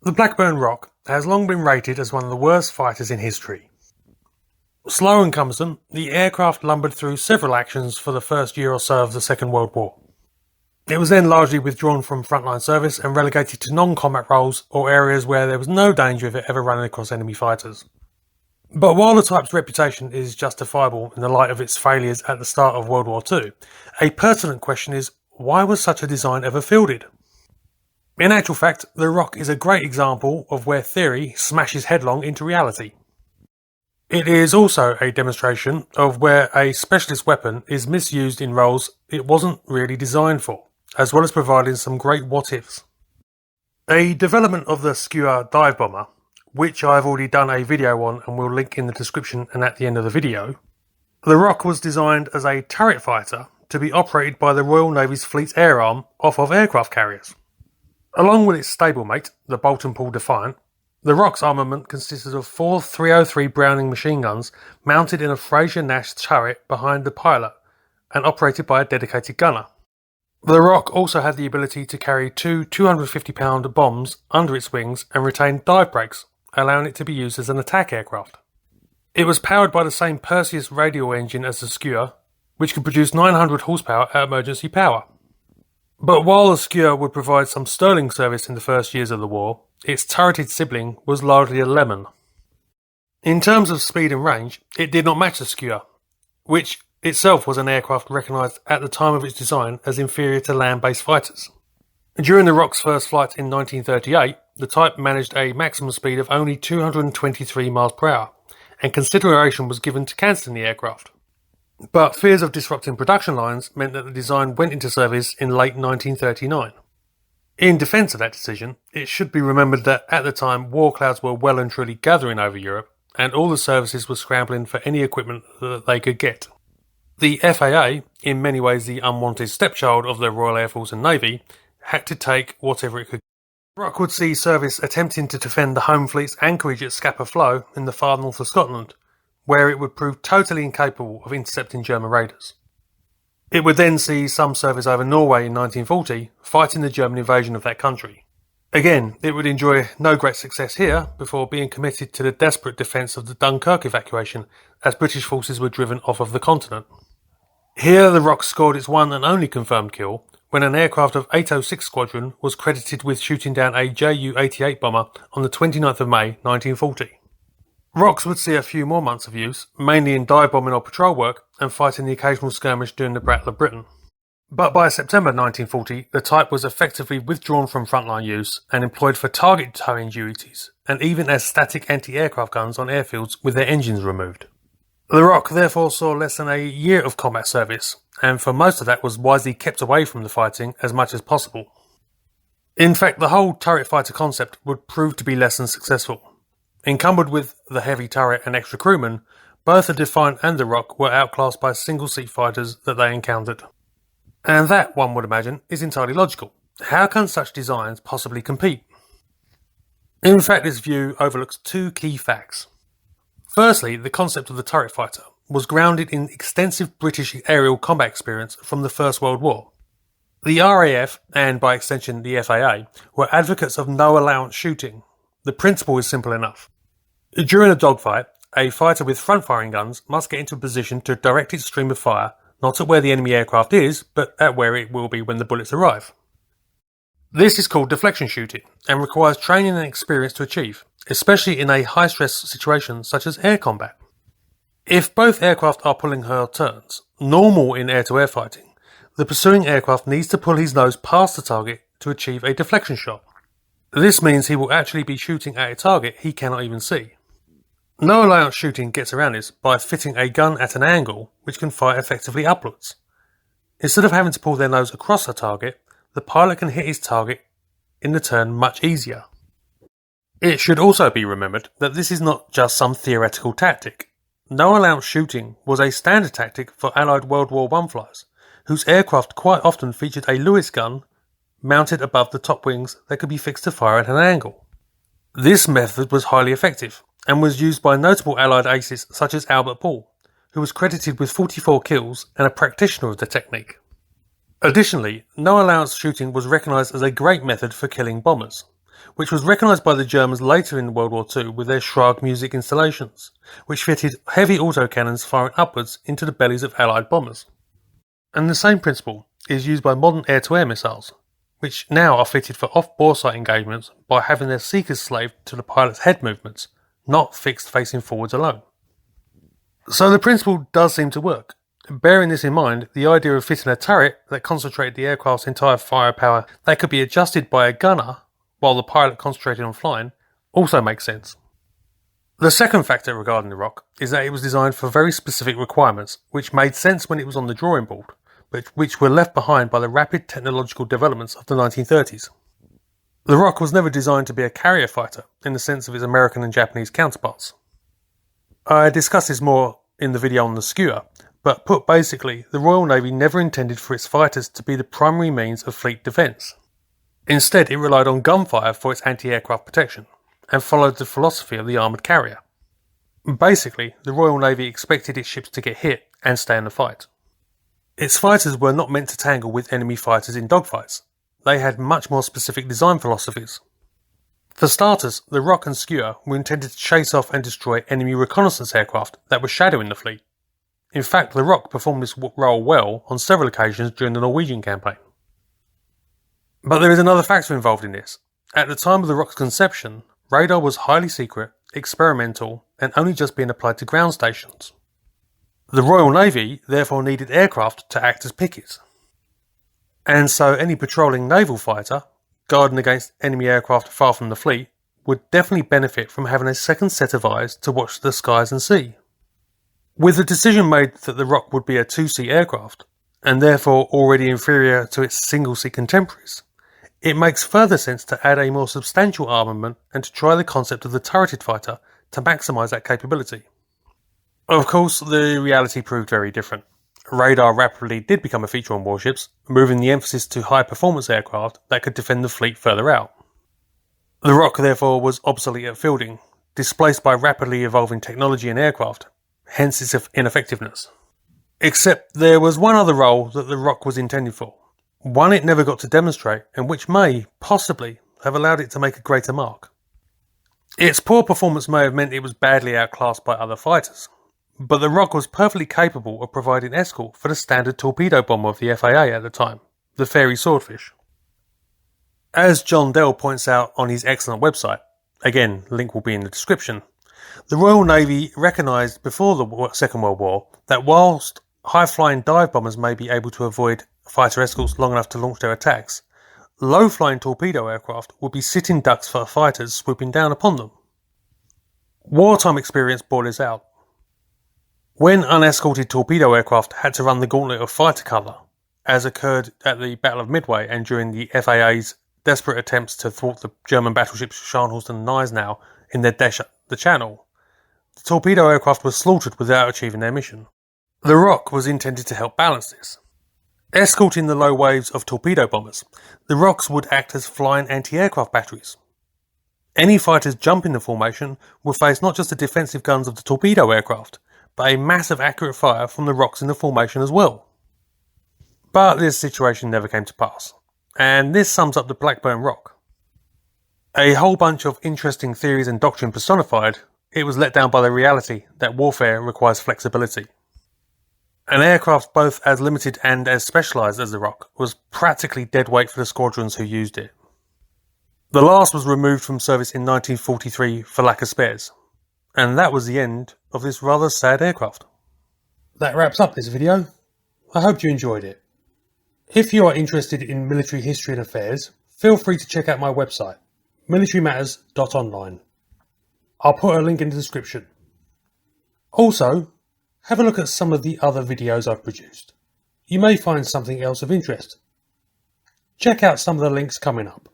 The Blackburn Roc has long been rated as one of the worst fighters in history. Slow and cumbersome, the aircraft lumbered through several actions for the first year or so of the Second World War. It was then largely withdrawn from frontline service and relegated to non-combat roles or areas where there was no danger of it ever running across enemy fighters. But while the type's reputation is justifiable in the light of its failures at the start of World War II, a pertinent question is, why was such a design ever fielded? In actual fact, the Roc is a great example of where theory smashes headlong into reality. It is also a demonstration of where a specialist weapon is misused in roles it wasn't really designed for, as well as providing some great what-ifs. A development of the Skua dive bomber, which I've already done a video on and will link in the description and at the end of the video, the Roc was designed as a turret fighter to be operated by the Royal Navy's Fleet's air arm off of aircraft carriers. Along with its stablemate, the Boulton-Paul Defiant, the Roc's armament consisted of 4 303 Browning machine guns mounted in a Frazier Nash turret behind the pilot and operated by a dedicated gunner. The Roc also had the ability to carry 2 250-pound bombs under its wings and retain dive brakes, allowing it to be used as an attack aircraft. It was powered by the same Perseus radial engine as the Skua, which could produce 900 horsepower at emergency power. But while the Skua would provide some sterling service in the first years of the war, its turreted sibling was largely a lemon. In terms of speed and range, it did not match the Skua, which itself was an aircraft recognised at the time of its design as inferior to land-based fighters. During the Roc's first flight in 1938, the type managed a maximum speed of only 223 miles per hour, and consideration was given to cancelling the aircraft. But fears of disrupting production lines meant that the design went into service in late 1939. In defence of that decision, it should be remembered that at the time war clouds were well and truly gathering over Europe, and all the services were scrambling for any equipment that they could get. The FAA, in many ways the unwanted stepchild of the Royal Air Force and Navy, had to take whatever it could. Roc would see service attempting to defend the Home Fleet's anchorage at Scapa Flow in the far north of Scotland, where it would prove totally incapable of intercepting German raiders. It would then see some service over Norway in 1940, fighting the German invasion of that country. Again, it would enjoy no great success here before being committed to the desperate defence of the Dunkirk evacuation as British forces were driven off of the continent. Here the Roc scored its one and only confirmed kill when an aircraft of 806 Squadron was credited with shooting down a Ju-88 bomber on the 29th of May 1940. Rocs would see a few more months of use, mainly in dive bombing or patrol work and fighting the occasional skirmish during the Battle of Britain. But by September 1940, the type was effectively withdrawn from frontline use and employed for target towing duties, and even as static anti-aircraft guns on airfields with their engines removed. The Roc therefore saw less than a year of combat service, and for most of that was wisely kept away from the fighting as much as possible. In fact, the whole turret fighter concept would prove to be less than successful. Encumbered with the heavy turret and extra crewmen, both the Defiant and the Roc were outclassed by single-seat fighters that they encountered. And that, one would imagine, is entirely logical. How can such designs possibly compete? In fact, this view overlooks two key facts. Firstly, the concept of the turret fighter was grounded in extensive British aerial combat experience from the First World War. The RAF, and by extension the FAA, were advocates of no-allowance shooting. The principle is simple enough. During a dogfight, a fighter with front-firing guns must get into a position to direct its stream of fire, not at where the enemy aircraft is, but at where it will be when the bullets arrive. This is called deflection shooting, and requires training and experience to achieve, especially in a high-stress situation such as air combat. If both aircraft are pulling her turns, normal in air-to-air fighting, the pursuing aircraft needs to pull his nose past the target to achieve a deflection shot. This means he will actually be shooting at a target he cannot even see. No-allowance shooting gets around this by fitting a gun at an angle which can fire effectively upwards. Instead of having to pull their nose across a target, the pilot can hit his target in the turn much easier. It should also be remembered that this is not just some theoretical tactic. No-allowance shooting was a standard tactic for Allied World War I flyers, whose aircraft quite often featured a Lewis gun mounted above the top wings that could be fixed to fire at an angle. This method was highly effective, and was used by notable Allied aces such as Albert Paul, who was credited with 44 kills and a practitioner of the technique. Additionally, no-allowance shooting was recognised as a great method for killing bombers, which was recognised by the Germans later in World War II with their Schrag music installations, which fitted heavy autocannons firing upwards into the bellies of Allied bombers. And the same principle is used by modern air-to-air missiles, which now are fitted for off-boresight engagements by having their seekers slaved to the pilot's head movements, not fixed facing forwards alone. So the principle does seem to work. Bearing this in mind, the idea of fitting a turret that concentrated the aircraft's entire firepower that could be adjusted by a gunner while the pilot concentrated on flying also makes sense. The second factor regarding the Roc is that it was designed for very specific requirements, which made sense when it was on the drawing board, but which were left behind by the rapid technological developments of the 1930s. The Roc was never designed to be a carrier fighter in the sense of its American and Japanese counterparts. I discussed this more in the video on the Skua, but put basically, the Royal Navy never intended for its fighters to be the primary means of fleet defence. Instead, it relied on gunfire for its anti-aircraft protection, and followed the philosophy of the armoured carrier. Basically, the Royal Navy expected its ships to get hit and stay in the fight. Its fighters were not meant to tangle with enemy fighters in dogfights. They had much more specific design philosophies. For starters, the Roc and Skua were intended to chase off and destroy enemy reconnaissance aircraft that were shadowing the fleet. In fact, the Roc performed this role well on several occasions during the Norwegian campaign. But there is another factor involved in this. At the time of the Roc's conception, radar was highly secret, experimental, and only just being applied to ground stations. The Royal Navy therefore needed aircraft to act as pickeys. And so any patrolling naval fighter, guarding against enemy aircraft far from the fleet, would definitely benefit from having a second set of eyes to watch the skies and sea. With the decision made that the Roc would be a two-seat aircraft, and therefore already inferior to its single-seat contemporaries, it makes further sense to add a more substantial armament and to try the concept of the turreted fighter to maximise that capability. Of course, the reality proved very different. Radar rapidly did become a feature on warships, moving the emphasis to high-performance aircraft that could defend the fleet further out. The Roc therefore was obsolete at fielding, displaced by rapidly evolving technology and aircraft, hence its ineffectiveness. Except there was one other role that the Roc was intended for, one it never got to demonstrate and which may, possibly, have allowed it to make a greater mark. Its poor performance may have meant it was badly outclassed by other fighters, but the Roc was perfectly capable of providing escort for the standard torpedo bomber of the FAA at the time, the Fairey Swordfish. As John Dell points out on his excellent website, again, link will be in the description, the Royal Navy recognised before the Second World War that whilst high-flying dive bombers may be able to avoid fighter escorts long enough to launch their attacks, low-flying torpedo aircraft would be sitting ducks for fighters swooping down upon them. Wartime experience bore this out. When unescorted torpedo aircraft had to run the gauntlet of fighter cover, as occurred at the Battle of Midway and during the FAA's desperate attempts to thwart the German battleships Scharnhorst and Gneisenau in their dash up the Channel, the torpedo aircraft were slaughtered without achieving their mission. The Roc was intended to help balance this. Escorting the low waves of torpedo bombers, the Rocs would act as flying anti-aircraft batteries. Any fighters jumping the formation would face not just the defensive guns of the torpedo aircraft, but a massive accurate fire from the Rocs in the formation as well. But this situation never came to pass, and this sums up the Blackburn Roc. A whole bunch of interesting theories and doctrine personified, it was let down by the reality that warfare requires flexibility. An aircraft both as limited and as specialised as the Roc was practically dead weight for the squadrons who used it. The last was removed from service in 1943 for lack of spares, and that was the end of this rather sad aircraft. That wraps up this video. I hope you enjoyed it. If you are interested in military history and affairs, feel free to check out my website, militarymatters.online. I'll put a link in the description. Also, have a look at some of the other videos I've produced. You may find something else of interest. Check out some of the links coming up.